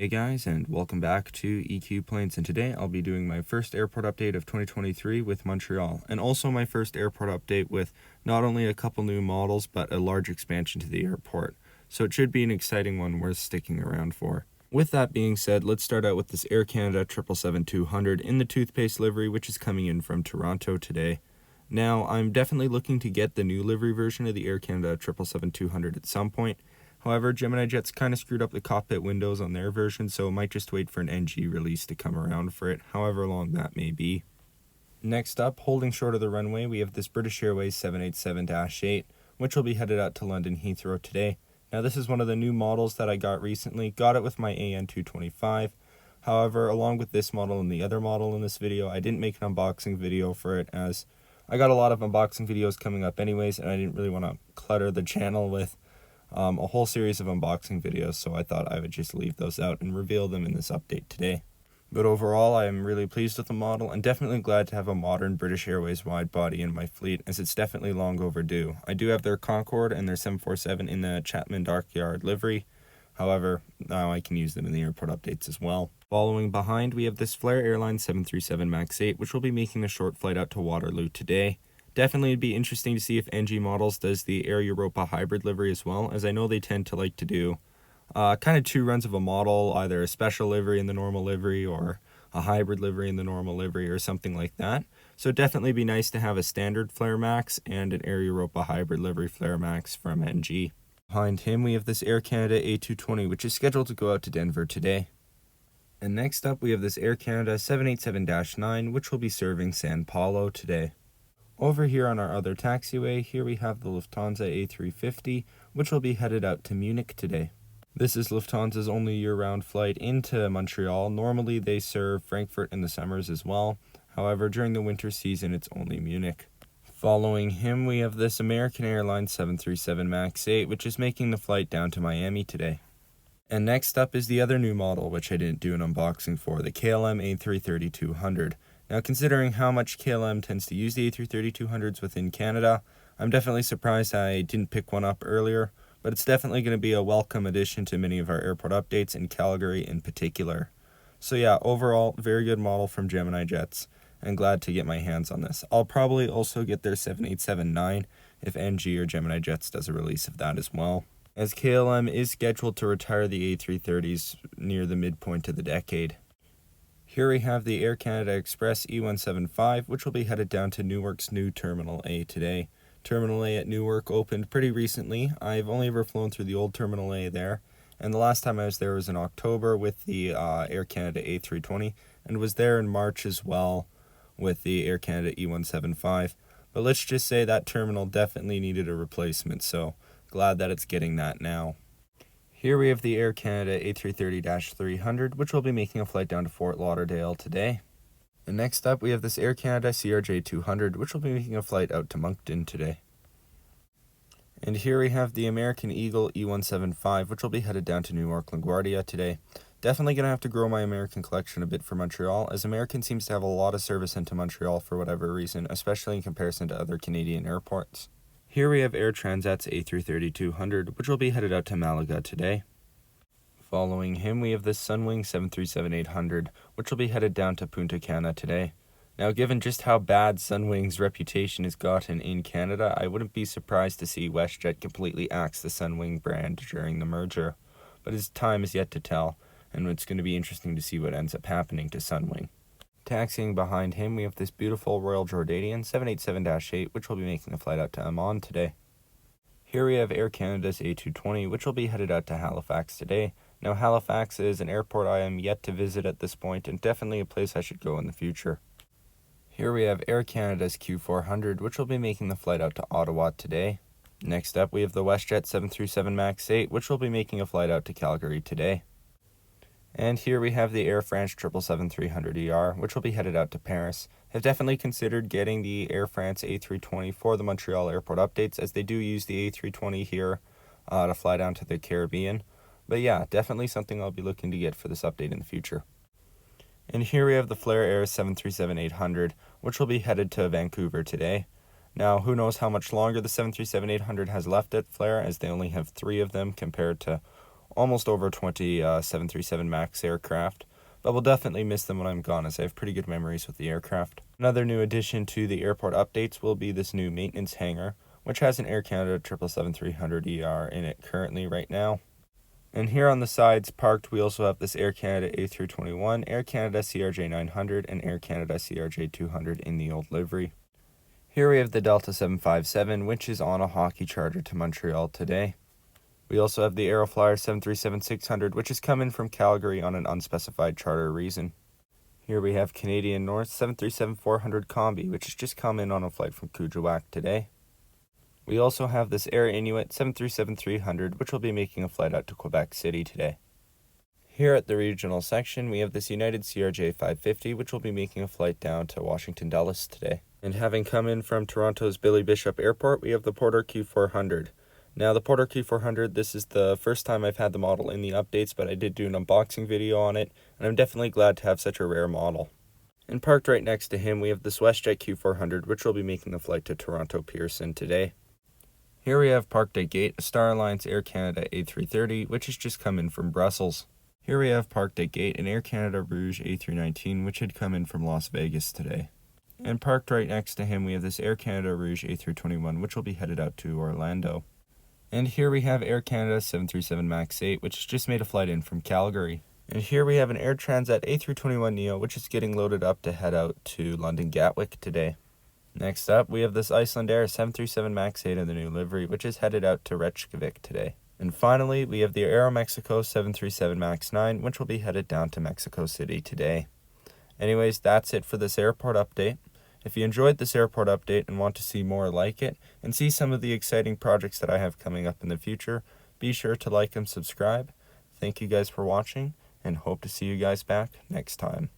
Hey guys, and welcome back to EQ Planes, and today I'll be doing my first airport update of 2023 with Montreal, and also my first airport update with not only a couple new models, but a large expansion to the airport. So it should be an exciting one worth sticking around for. With that being said, let's start out with this Air Canada 777-200 in the toothpaste livery, which is coming in from Toronto today. Now, I'm definitely looking to get the new livery version of the Air Canada 777-200 at some point. However, Gemini Jets kind of screwed up the cockpit windows on their version, so I might just wait for an NG release to come around for it, however long that may be. Next up, holding short of the runway, we have this British Airways 787-8, which will be headed out to London Heathrow today. Now, this is one of the new models that I got recently. Got it with my AN225. However, along with this model and the other model in this video, I didn't make an unboxing video for it, as I got a lot of unboxing videos coming up anyways, and I didn't really want to clutter the channel with a whole series of unboxing videos, so I thought I would just leave those out and reveal them in this update today. But overall, I am really pleased with the model and definitely glad to have a modern British Airways wide body in my fleet, as it's definitely long overdue. I do have their Concorde and their 747 in the Chapman Dockyard livery. However, now I can use them in the airport updates as well. Following behind, we have this Flair Airlines 737 MAX 8, which will be making a short flight out to Waterloo today. Definitely it'd be interesting to see if NG Models does the Air Europa hybrid livery as well, as I know they tend to like to do kind of two runs of a model, either a special livery in the normal livery or a hybrid livery in the normal livery or something like that. So it'd definitely be nice to have a standard Flair Max and an Air Europa hybrid livery Flair Max from NG. Behind him we have this Air Canada A220, which is scheduled to go out to Denver today. And next up we have this Air Canada 787-9, which will be serving São Paulo today. Over here on our other taxiway, here we have the Lufthansa A350, which will be headed out to Munich today. This is Lufthansa's only year-round flight into Montreal. Normally they serve Frankfurt in the summers as well. However, during the winter season, it's only Munich. Following him, we have this American Airlines 737 MAX 8, which is making the flight down to Miami today. And next up is the other new model, which I didn't do an unboxing for, the KLM A330-200. Now, considering how much KLM tends to use the A330-200s within Canada, I'm definitely surprised I didn't pick one up earlier, but it's definitely going to be a welcome addition to many of our airport updates, in Calgary in particular. So yeah, overall, very good model from Gemini Jets, and glad to get my hands on this. I'll probably also get their 787-9 if NG or Gemini Jets does a release of that as well, as KLM is scheduled to retire the A330s near the midpoint of the decade. Here we have the Air Canada Express E175, which will be headed down to Newark's new Terminal A today. Terminal A at Newark opened pretty recently. I've only ever flown through the old Terminal A there, and the last time I was there was in October with the Air Canada A320, and was there in March as well with the Air Canada E175. But let's just say that terminal definitely needed a replacement, so glad that it's getting that now. Here we have the Air Canada A330-300, which will be making a flight down to Fort Lauderdale today. And next up, we have this Air Canada CRJ-200, which will be making a flight out to Moncton today. And here we have the American Eagle E175, which will be headed down to Newark LaGuardia today. Definitely going to have to grow my American collection a bit for Montreal, as American seems to have a lot of service into Montreal for whatever reason, especially in comparison to other Canadian airports. Here we have Air Transat's A330-200, which will be headed out to Malaga today. Following him, we have the Sunwing 737-800, which will be headed down to Punta Cana today. Now, given just how bad Sunwing's reputation has gotten in Canada, I wouldn't be surprised to see WestJet completely axe the Sunwing brand during the merger. But his time is yet to tell, and it's going to be interesting to see what ends up happening to Sunwing. Taxiing behind him, we have this beautiful Royal Jordanian 787-8, which will be making a flight out to Amman today. Here we have Air Canada's A220, which will be headed out to Halifax today. Now, Halifax is an airport I am yet to visit at this point, and definitely a place I should go in the future. Here we have Air Canada's Q400, which will be making the flight out to Ottawa today. Next up, we have the WestJet 737 MAX 8, which will be making a flight out to Calgary today. And here we have the Air France 777-300ER, which will be headed out to Paris. I've definitely considered getting the Air France A320 for the Montreal airport updates, as they do use the A320 here to fly down to the Caribbean. But yeah, definitely something I'll be looking to get for this update in the future. And here we have the Flair Air 737-800, which will be headed to Vancouver today. Now, who knows how much longer the 737-800 has left at Flair, as they only have 3 of them compared to almost over 20 737 MAX aircraft, but we'll definitely miss them when I'm gone, as I have pretty good memories with the aircraft. Another new addition to the airport updates will be this new maintenance hangar, which has an Air Canada 777-300ER in it currently right now. And here on the sides parked, we also have this Air Canada A321, Air Canada CRJ900, and Air Canada CRJ200 in the old livery. Here we have the Delta 757, which is on a hockey charter to Montreal today. We also have the Aeroflyer 737-600, which is coming from Calgary on an unspecified charter reason. Here we have Canadian North 737-400 Combi, which has just come in on a flight from Kuujjuaq today. We also have this Air Inuit 737-300, which will be making a flight out to Quebec City today. Here at the regional section, we have this United CRJ 550, which will be making a flight down to Washington Dulles today. And having come in from Toronto's Billy Bishop Airport, we have the Porter Q400. Now the Porter Q400, this is the first time I've had the model in the updates, but I did do an unboxing video on it, and I'm definitely glad to have such a rare model. And parked right next to him, we have this WestJet Q400, which will be making the flight to Toronto Pearson today. Here we have parked at gate a Star Alliance Air Canada A330, which has just come in from Brussels. Here we have parked at gate an Air Canada Rouge A319, which had come in from Las Vegas today. And parked right next to him, we have this Air Canada Rouge A321, which will be headed out to Orlando. And here we have Air Canada 737 MAX 8, which has just made a flight in from Calgary. And here we have an Air Transat A321neo, which is getting loaded up to head out to London Gatwick today. Next up, we have this Icelandair 737 MAX 8 in the new livery, which is headed out to Reykjavik today. And finally, we have the Aeromexico 737 MAX 9, which will be headed down to Mexico City today. Anyways, that's it for this airport update. If you enjoyed this airport update and want to see more like it, and see some of the exciting projects that I have coming up in the future, be sure to like and subscribe. Thank you guys for watching, and hope to see you guys back next time.